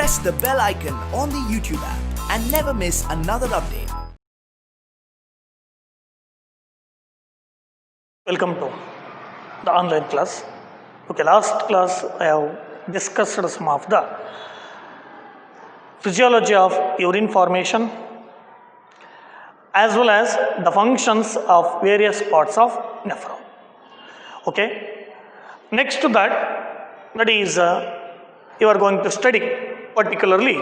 press the bell icon on the YouTube app and never miss another update. Welcome to the online class. Okay, last class I have discussed some of the physiology of urine formation as well as the functions of various parts of nephron. Okay, next to that is you are going to study particularly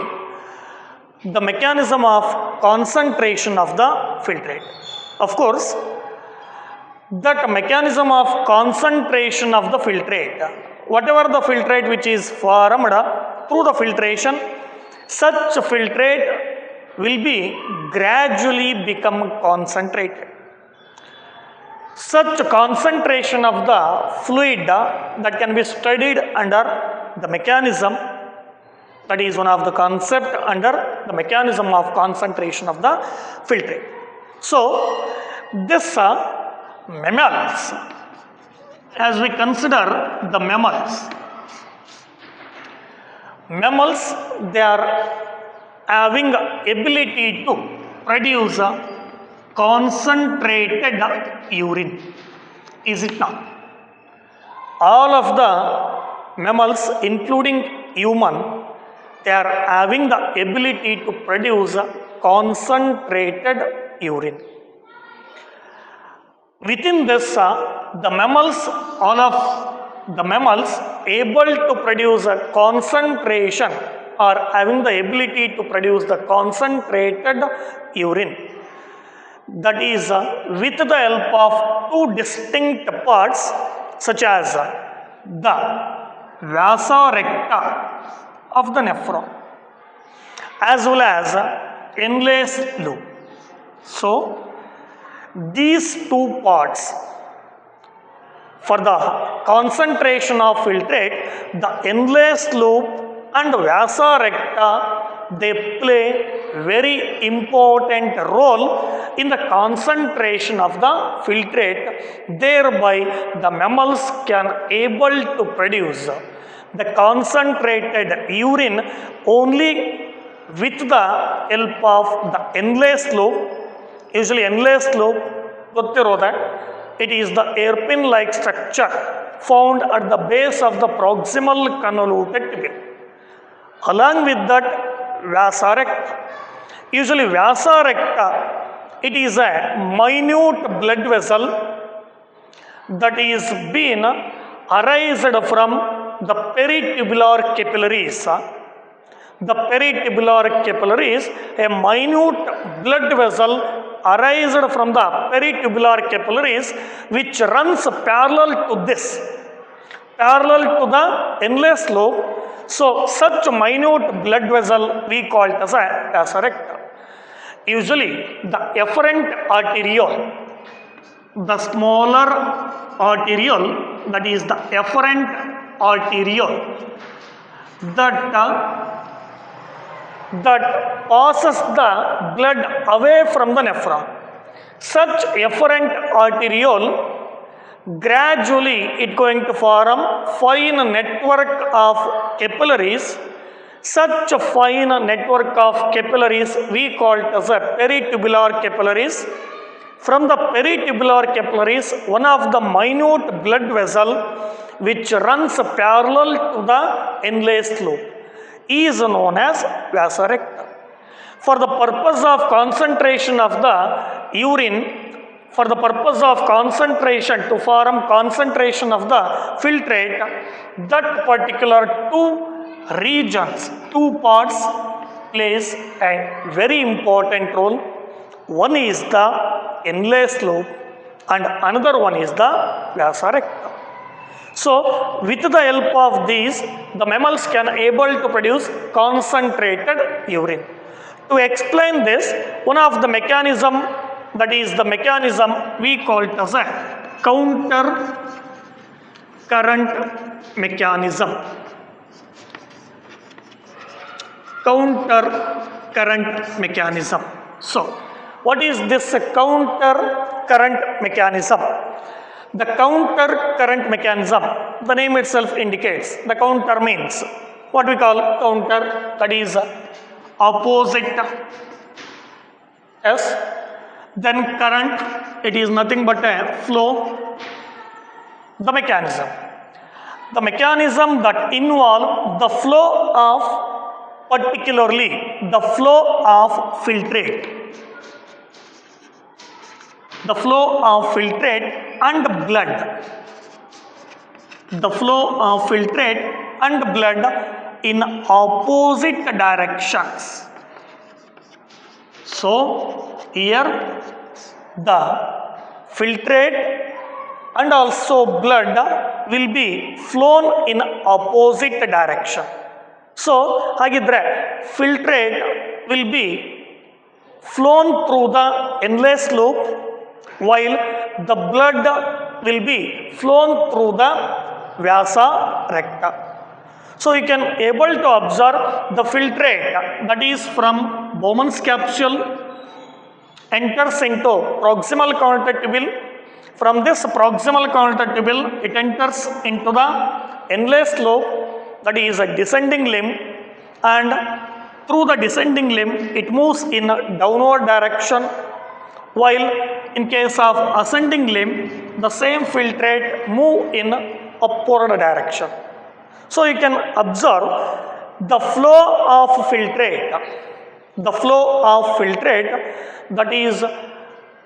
the mechanism of concentration of the filtrate. Of course, that mechanism of concentration of the filtrate, whatever the filtrate which is formed through the filtration, such filtrate will be gradually become concentrated. Such concentration of the fluid that can be studied under the mechanism, that is one of the concept under the mechanism of concentration of the filtrate. So this mammals, as we consider the mammals, they are having ability to produce concentrated urine, is it not? All of the mammals, including human, they are having the ability to produce concentrated urine. Within this, the mammals, all of the mammals able to produce a concentration or having the ability to produce the concentrated urine. That is with the help of two distinct parts such as the vasa recta of the nephron as well as enlaced loop. So these two parts, for the concentration of filtrate, the enlaced loop and vasa recta, they play very important role in the concentration of the filtrate. Thereby the mammals can able to produce the concentrated urine only with the help of the enlaced loop. Usually enlaced loop, it is the hairpin like structure found at the base of the proximal convoluted tibia. Along with that, vasa recta. Usually vasa recta, it is a minute blood vessel that is being arised from the peritubular capillaries. The peritubular capillaries, a minute blood vessel arised from the peritubular capillaries which runs parallel to this, parallel to the enlaced loop. So such minute blood vessel we call it as a vasa recta. Usually the efferent arteriole, the smaller arteriole, that is the efferent arteriole, that passes the blood away from the nephron. Such efferent arteriole, gradually it going to form fine network of capillaries. Such a fine network of capillaries we call it as a peritubular capillaries. From the peritubular capillaries, one of the minute blood vessel which runs parallel to the enlaced loop is known as vasa recta. For the purpose of concentration of the urine, for the purpose of concentration, to form concentration of the filtrate, that particular two regions, two parts plays a very important role. One is the enlaced loop and another one is the vasa recta. So with the help of these, the mammals can able to produce concentrated urine. To explain this, one of the mechanism, that is the mechanism we call it as a counter current mechanism. Counter current mechanism. So what is this counter current mechanism? The counter current mechanism, the name itself indicates, the counter means what we call counter, that is opposite. Yes. Then current, it is nothing but a flow. The mechanism. The mechanism that involve the flow of, particularly the flow of filtrate. The flow of filtrate and blood. The flow of filtrate and blood in opposite directions. So here the filtrate and also blood will be flown in opposite direction. So hagidre filtrate will be flown through the endless loop, while the blood will be flown through the vasa recta. So you can able to observe the filtrate, that is from Bowman's capsule, enters into proximal conator tubule. From this proximal conator tubule, it enters into the endless loop, that is a descending limb, and through the descending limb it moves in a downward direction, while in case of ascending limb the same filtrate move in upward direction. So you can observe the flow of filtrate, that is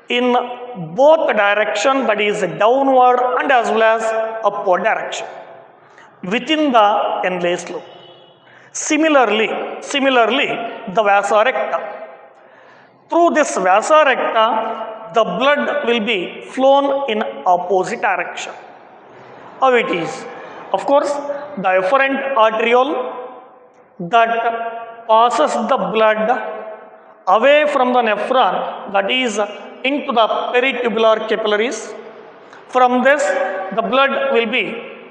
in both direction, that is downward and as well as upward direction within the endless loop. Similarly, the vasa recta. Through this vasa recta, the blood will be flown in opposite direction. How it is? Of course, the efferent arteriole that passes the blood away from the nephron, that is into the peritubular capillaries. From this, the blood will be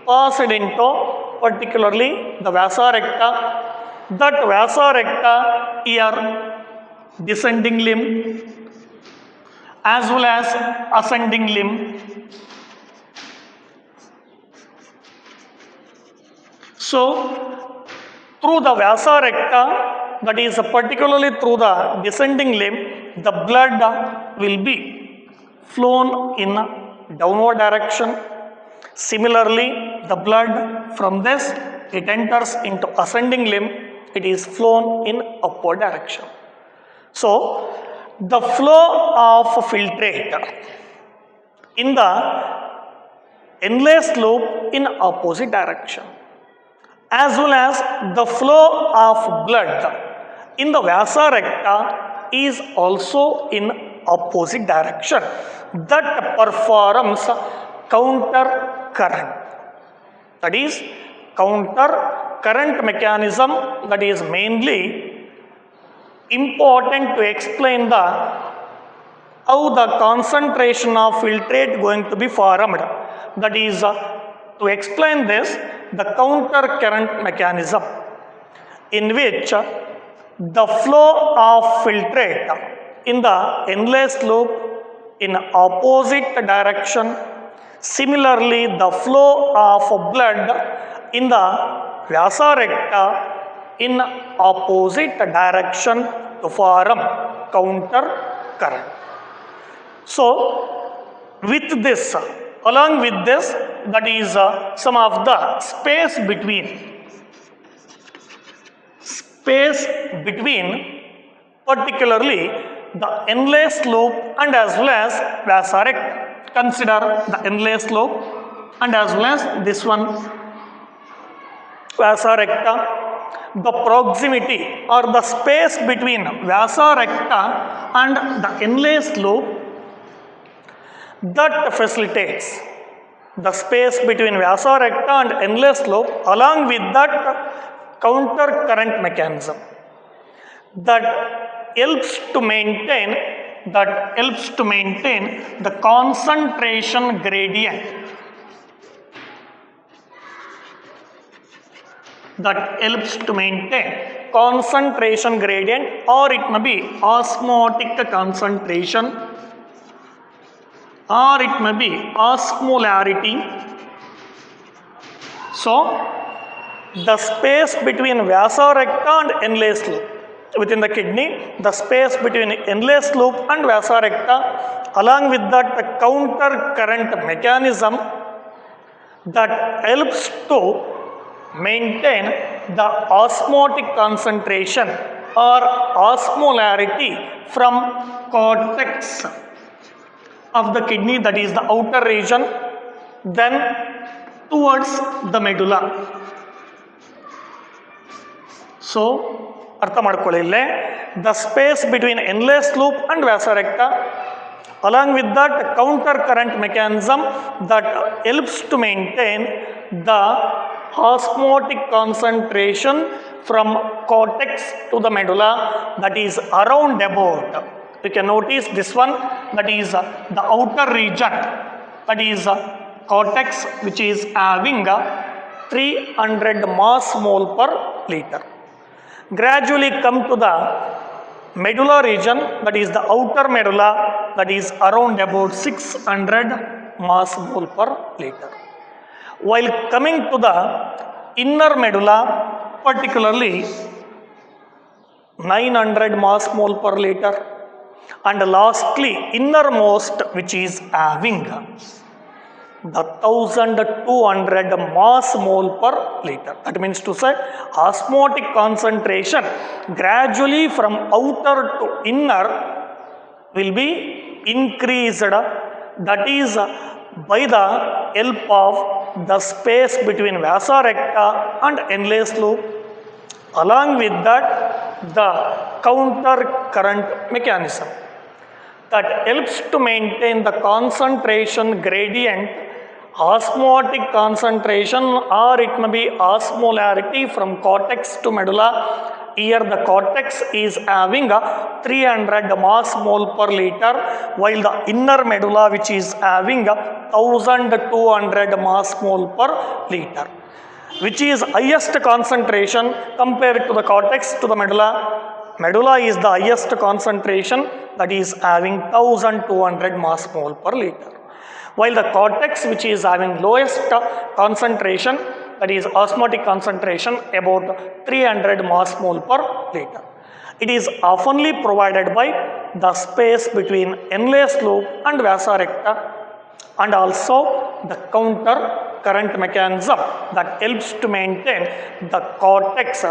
passed into particularly the vasa recta. That vasa recta here descending limb as well as ascending limb. So through the vasa recta, that is particularly through the descending limb, the blood will be flown in downward direction. Similarly, the blood from this, it enters into ascending limb, it is flown in upward direction. So the flow of filtrate in the endless loop in opposite direction, as well as the flow of blood in the vasa recta is also in opposite direction, that performs counter current. That is counter current mechanism, that is mainly important to explain how the concentration of filtrate going to be formed. That is to explain this, the counter current mechanism, in which the flow of filtrate in the endless loop in opposite direction, similarly the flow of blood in the vasa recta in opposite direction to form counter current. So with this, along with this, that is some of the space between particularly the endless loop and as well as vasa recta. Consider the endless loop and as well as this one vasa recta. The proximity or the space between vasa recta and the endless loop, that facilitates the space between vasa recta and endless loop, along with that counter current mechanism that helps to maintain the concentration gradient, or it may be osmotic concentration, or it may be osmolarity. So the space between vasa recta and Henle's loop. Within the kidney, the space between Henle's loop and vasa recta, along with that the counter current mechanism that helps to maintain the osmotic concentration or osmolarity from cortex of the kidney, that is the outer region, then towards the medulla. So ಅರ್ಥ ಮಾಡ್ಕೊಳ್ಳಿ ಇಲ್ಲೇ the space between Henle's loop and vasa recta, along with that counter current mechanism that helps to maintain the osmotic concentration from cortex to the medulla, that is around about. You can notice this one, that is the outer region, that is cortex, which is having 300 mass mole per liter. Gradually come to the medulla region, that is the outer medulla, that is around about 600 mass mole per liter. While coming to the inner medulla, particularly 900 mass mole per liter, and lastly innermost, which is having the 1200 mass mole per liter. That means to say osmotic concentration gradually from outer to inner will be increased, that is by the help of the space between vasa recta and Henle's loop, along with that the counter current mechanism that helps to maintain the concentration gradient, osmotic concentration, or it may be osmolarity from cortex to medulla. Here the cortex is having a 300 mass mole per liter, while the inner medulla, which is having a 1200 mass mole per liter, which is highest concentration compared to the cortex to the medulla. Medulla is the highest concentration, that is having 1200 mass mole per liter, while the cortex, which is having lowest concentration, that is osmotic concentration, about 300 mass mole per liter. It is oftenly provided by the space between Henle's loop and vasa recta, and also the counter current mechanism that helps to maintain the cortex,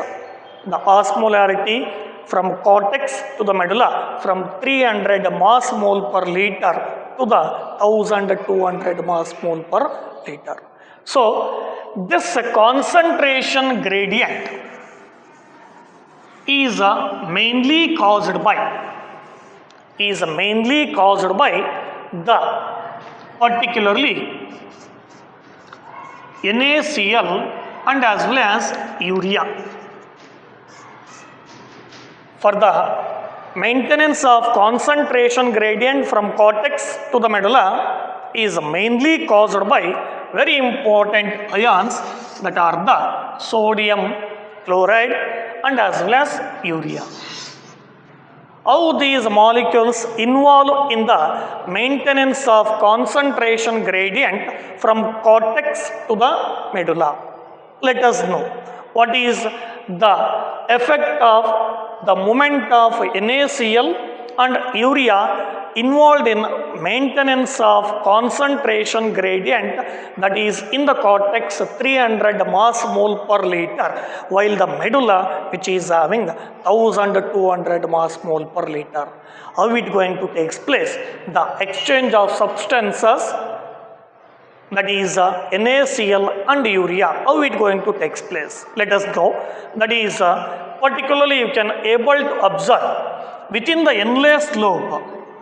the osmolarity from cortex to the medulla from 300 mass mole per liter to the 1200 mass mole per liter. So this concentration gradient is mainly caused by the particularly NaCl and as well as urea. For the maintenance of concentration gradient from cortex to the medulla is mainly caused by very important ions that are the sodium chloride and as well as urea. How these molecules involve in the maintenance of concentration gradient from cortex to the medulla? Let us know what is the effect of the moment of NaCl and urea involved in maintenance of concentration gradient, that is in the cortex 300 mass mole per liter, while the medulla, which is having 1200 mass mole per liter. How it going to take place? The exchange of substances, that is NaCl and urea, how it going to take place? Let us go. That is particularly you can able to observe within the Henle's loop,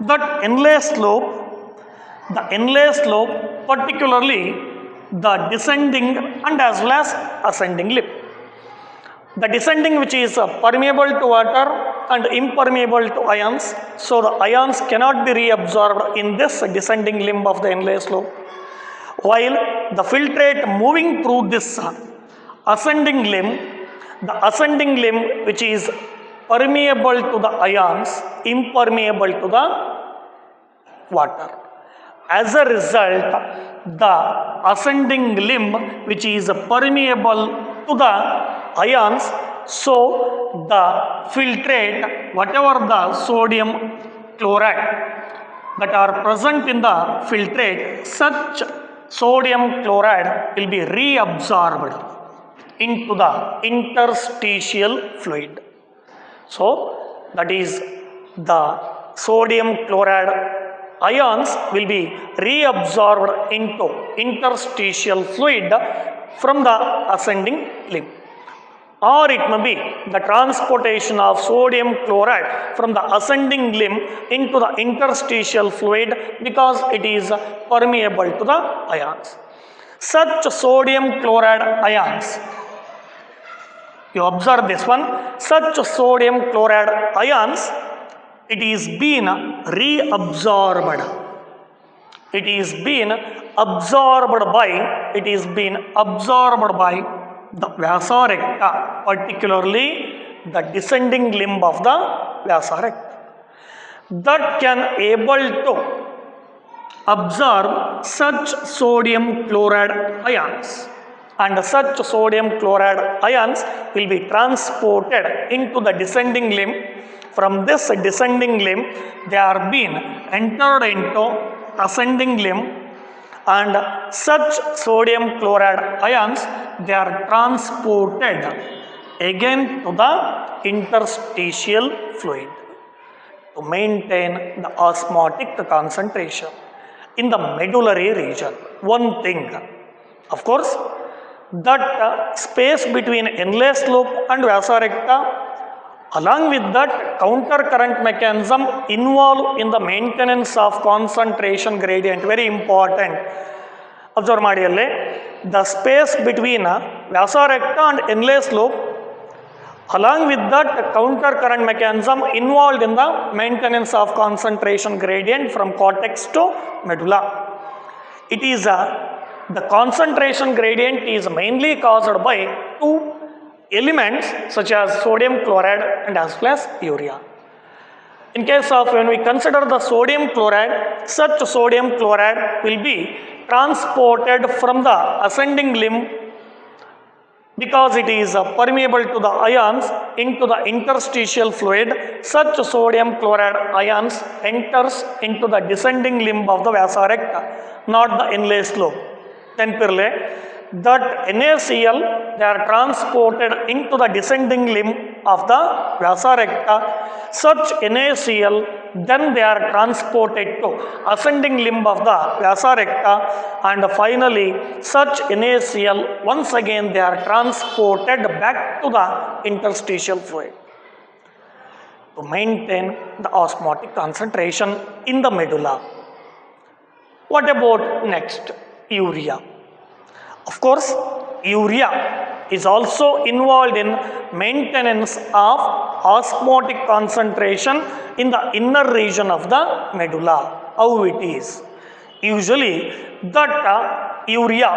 that Henle's loop, particularly the descending and as well as ascending lip. The descending, which is permeable to water and impermeable to ions, so the ions cannot be reabsorbed in this descending limb of the Henle's loop, while the filtrate moving through this ascending limb, the ascending limb, which is permeable to the ions, impermeable to the water. As a result, the ascending limb, which is permeable to the ions, so the filtrate, whatever the sodium chloride that are present in the filtrate, such sodium chloride will be reabsorbed into the interstitial fluid. So that is the sodium chloride ions will be reabsorbed into interstitial fluid from the ascending limb. Or it may be the transportation of sodium chloride from the ascending limb into the interstitial fluid because it is permeable to the ions. Such sodium chloride ions, you observe this one, such sodium chloride ions, it is being reabsorbed. It is being absorbed by the vasa recta, particularly the descending limb of the vasa recta, that can able to absorb such sodium chloride ions, and such sodium chloride ions will be transported into the descending limb. From this descending limb, they are being entered into ascending limb, and such sodium chloride ions, they are transported again to the interstitial fluid to maintain the osmotic concentration in the medullary region. One thing, of course, that space between Henle's loop and vasa recta, along with that counter current mechanism involved in the maintenance of concentration gradient, very important. Observe ಮಾಡಿ ಅಲ್ಲಿ, the space between vasa recta and Henle's loop, along with that counter current mechanism involved in the maintenance of concentration gradient from cortex to medulla. It is the concentration gradient is mainly caused by two elements such as sodium chloride and as well as urea. In case of when we consider the sodium chloride, such sodium chloride will be transported from the ascending limb because it is permeable to the ions into the interstitial fluid. Such sodium chloride ions enters into the descending limb of the vasa recta, not the Henle's loop. Then pirle that NaCl, they are transported into the descending limb of the vasa recta. Such NaCl, then they are transported to ascending limb of the vasa recta, and finally such NaCl once again they are transported back to the interstitial fluid to maintain the osmotic concentration in the medulla. What about next? Urea. Of course, urea is also involved in maintenance of osmotic concentration in the inner region of the medulla. How it is? Usually that urea,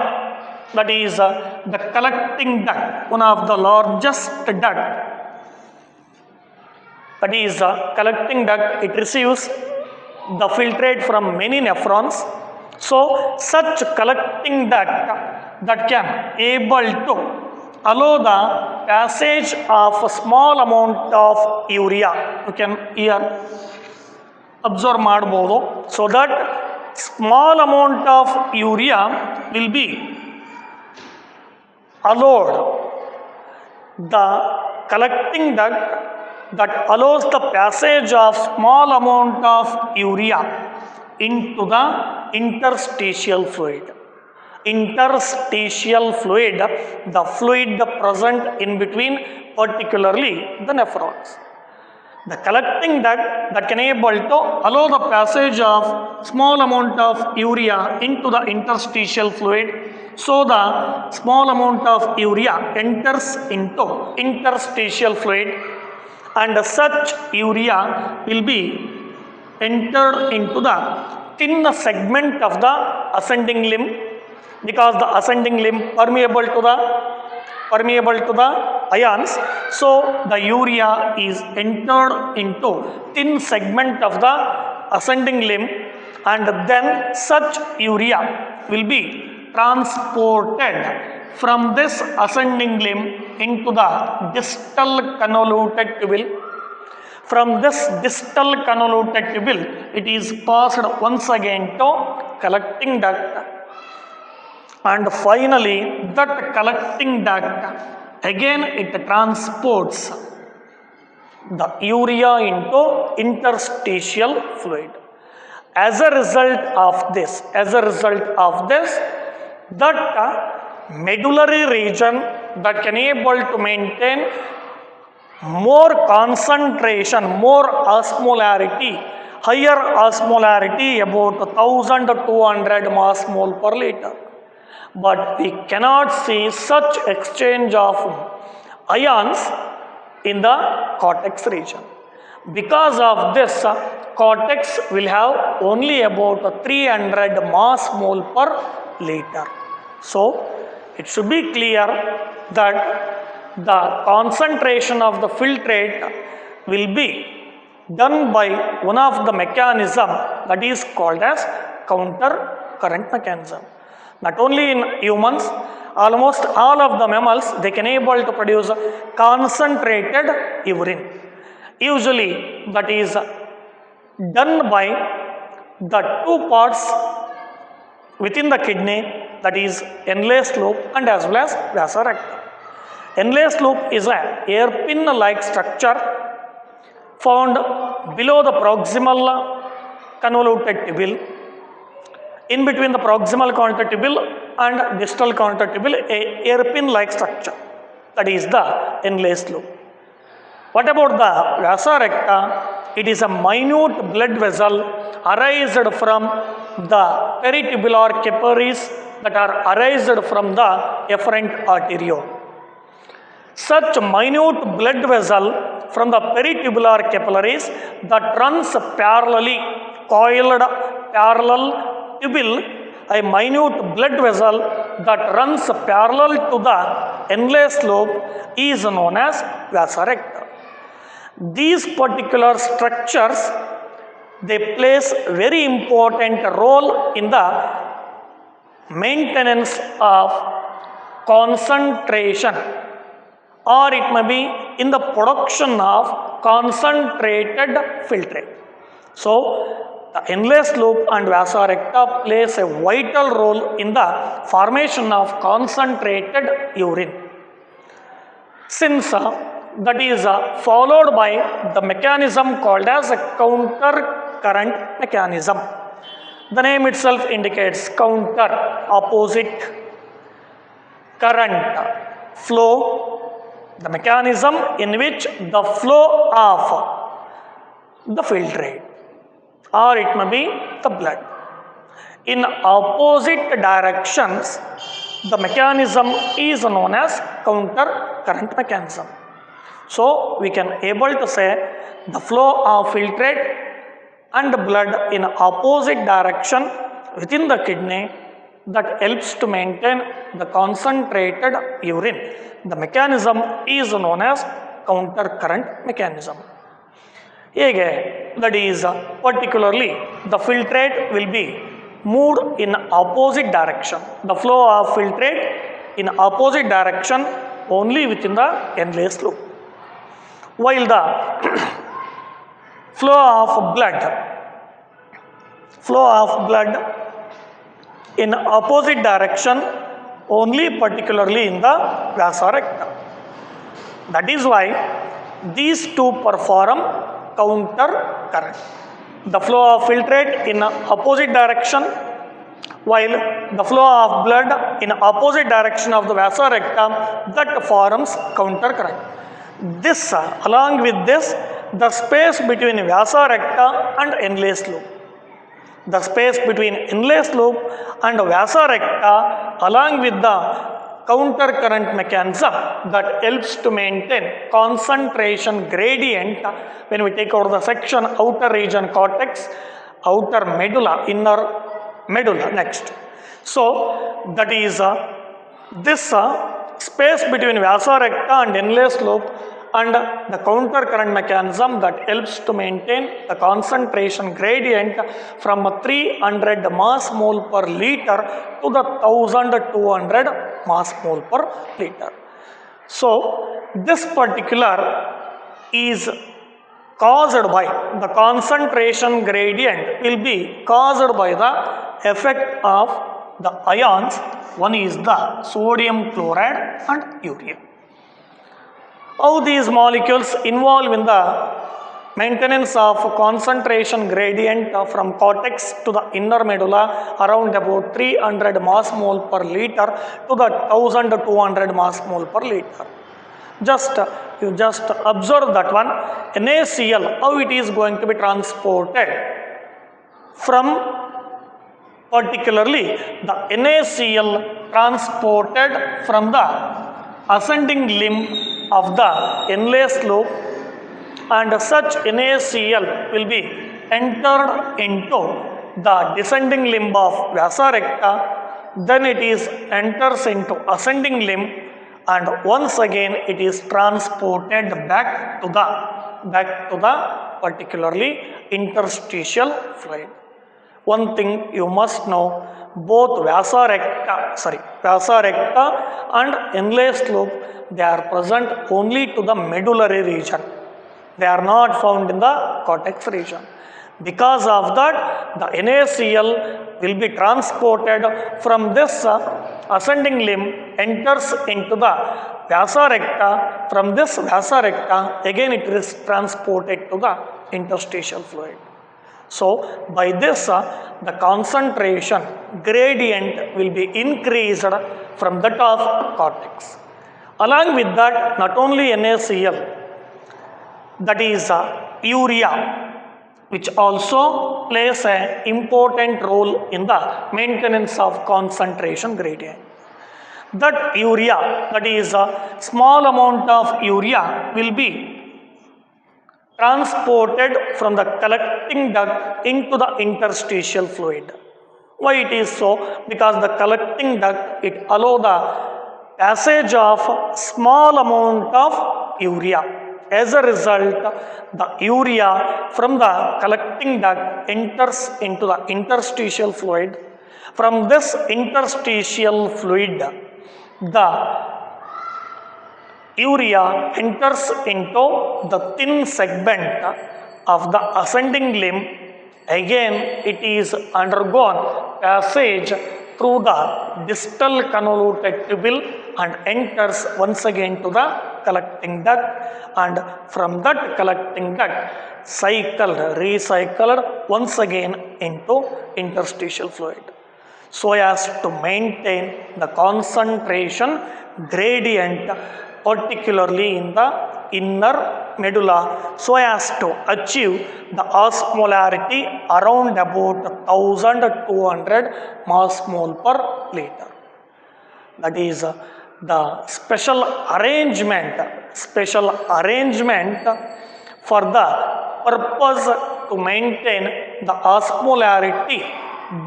that is the collecting duct, one of the largest duct, that is collecting duct, it receives the filtrate from many nephrons. So such collecting duct that can able to allow the passage of a small amount of urea. You can here observe ಮಾಡಬಹುದು. So that small amount of urea will be allowed. The collecting duct that allows the passage of small amount of urea into the interstitial fluid. Interstitial fluid, the fluid present in between, particularly the nephrons. The collecting duct that can able to allow the passage of small amount of urea into the interstitial fluid. So the small amount of urea enters into interstitial fluid, and such urea will be entered into the thin segment of the ascending limb, because the ascending limb permeable to the ions. So the urea is entered into thin segment of the ascending limb, and then such urea will be transported from this ascending limb into the distal convoluted tubule. From this distal convoluted tubule, it is passed once again to collecting duct, and finally that collecting duct again it transports the urea into interstitial fluid. As a result of this, that medullary region that can able to maintain more concentration, more osmolarity, higher osmolarity, about 1200 mass mole per liter. But we cannot see such exchange of ions in the cortex region. Because of this, cortex will have only about 300 mass mole per liter. So, it should be clear that the concentration of the filtrate will be done by one of the mechanism that is called as counter current mechanism. Not only in humans, almost all of the mammals, they can able to produce concentrated urine. Usually that is done by the two parts within the kidney, that is enlaced loop and as well as vasa recta. Enlaced loop is a hairpin like structure found below the proximal convoluted tubule. In between the proximal convoluted tubule and distal convoluted tubule, a hairpin like structure, that is the enlaced loop. What about the vasa recta? It is a minute blood vessel arised from the peritubular capillaries that are arised from the efferent arteriole. Such minute blood vessel from the peritubular capillaries that runs parallelly, coiled parallel tubule, a minute blood vessel that runs parallel to the enlaced loop is known as vasa recta. These particular structures, they plays very important role in the maintenance of concentration, or it may be in the production of concentrated filtrate. So, the enlaced loop and vasa recta plays a vital role in the formation of concentrated urine. Since that is followed by the mechanism called as a counter current mechanism. The name itself indicates counter, opposite, current, flow, the mechanism in which the flow of the filtrate, or it may be the blood, in opposite directions, the mechanism is known as counter current mechanism. So, we can able to say the flow of filtrate and blood in opposite direction within the kidney that helps to maintain the concentrated urine. The mechanism is known as counter current mechanism. That is particularly the filtrate will be moved in opposite direction. The flow of filtrate in opposite direction only within the enlaced loop. While the flow of blood in opposite direction only particularly in the vasa recta. That is why these two perform counter current. The flow of filtrate in opposite direction, while the flow of blood in opposite direction of the vasa recta, that forms counter current. This, along with this, the space between vasa recta and enlaced loop. The space between enlaced loop and vasa recta, along with the counter current mechanism that helps to maintain concentration gradient when we take over the section outer region cortex, outer medulla, inner medulla next. So, that is this space between vasa recta and enlaced loop and the counter current mechanism that helps to maintain the concentration gradient from 300 mass mole per liter to the 1200 mass mole per liter. So this particular is caused by the concentration gradient will be caused by the effect of the ions. One is the sodium chloride and urea. How these molecules involve in the maintenance of concentration gradient from cortex to the inner medulla around about 300 mass mole per liter to the 1200 mass mole per liter. You just observe that one. NaCl, how it is going to be transported from, particularly the NaCl transported from the ascending limb of the enlace loop, and such NaCl will be entered into the descending limb of vasa recta, then it is enters into ascending limb, and once again it is transported back to the particularly interstitial fluid. One thing you must know, both vasa recta and enlace loop, they are present only to the medullary region. They are not found in the cortex region. Because of that, the NaCl will be transported from this ascending limb, enters into the vasa recta. From this vasa recta, again it is transported to the interstitial fluid. So by this, the concentration gradient will be increased from that of cortex. Along with that, not only NaCl, that is urea, which also plays an important role in the maintenance of concentration gradient. That urea, that is a small amount of urea, will be transported from the collecting duct into the interstitial fluid. Why it is so? Because the collecting duct, it allows the passage of small amount of urea. As a result, the urea from the collecting duct enters into the interstitial fluid. From this interstitial fluid, the urea enters into the thin segment of the ascending limb. Again, it is undergone passage through the distal convoluted tubule and enters once again to the collecting duct, and from that collecting duct recycled once again into interstitial fluid, so as to maintain the concentration gradient, particularly in the inner medulla, so as to achieve the osmolarity around about 1200 mass mole per liter. That is the special arrangement for the purpose to maintain the osmolarity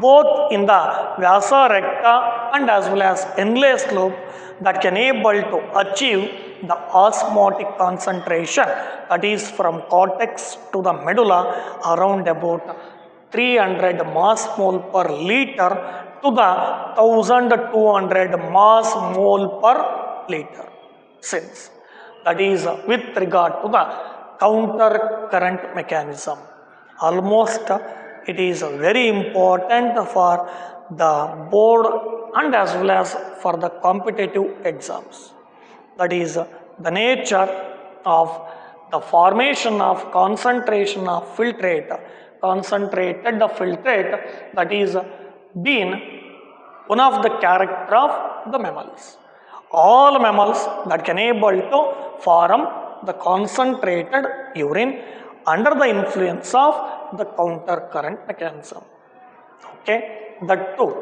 both in the vasa recta and as well as enlace loop, that can able to achieve the osmotic concentration, that is from cortex to the medulla around about 300 mass mole per liter to the 1200 mass mole per liter. Since that is with regard to the counter current mechanism, almost it is very important for the board and as well as for the competitive exams. That is the nature of the formation of concentration of concentrated filtrate, that is been one of the character of the mammals. All mammals that can able to form the concentrated urine under the influence of the counter current mechanism. Okay, that too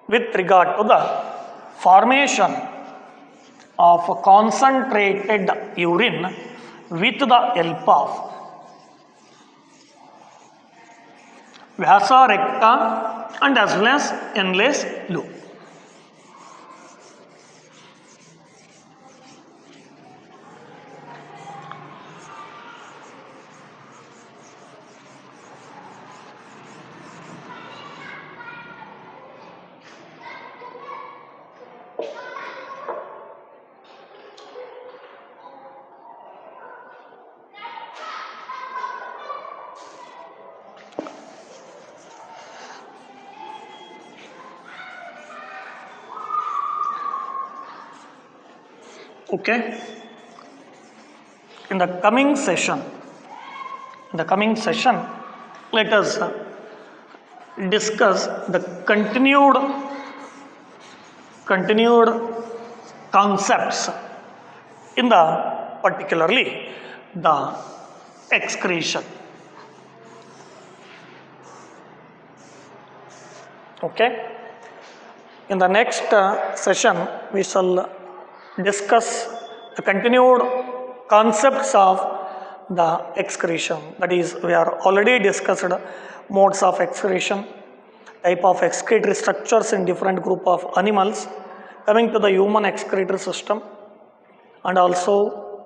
with regard to the formation of concentrated urine with the help of vasa recta and as well as enlace loop. Okay. In the coming session, let us discuss the continued concepts in the particularly the excretion. Okay. In the next session, we shall discuss the continued concepts of the excretion. That is, we are already discussed modes of excretion, type of excretory structures in different group of animals, coming to the human excretory system, and also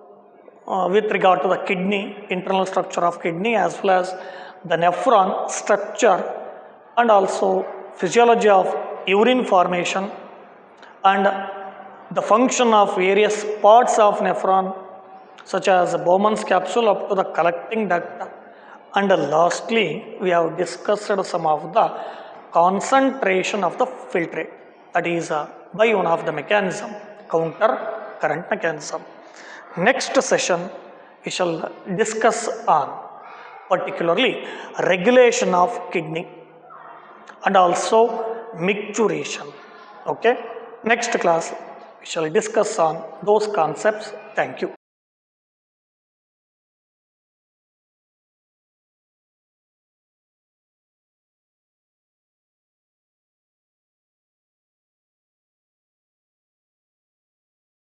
with regard to the kidney, internal structure of kidney, as well as the nephron structure, and also physiology of urine formation and the function of various parts of nephron, such as Bowman's capsule up to the collecting duct. And lastly, we have discussed some of the concentration of the filtrate, that is by one of the mechanism, counter current mechanism. Next session, we shall discuss on particularly regulation of kidney and also micturition. Okay. Next class, we shall discuss on those concepts. Thank you.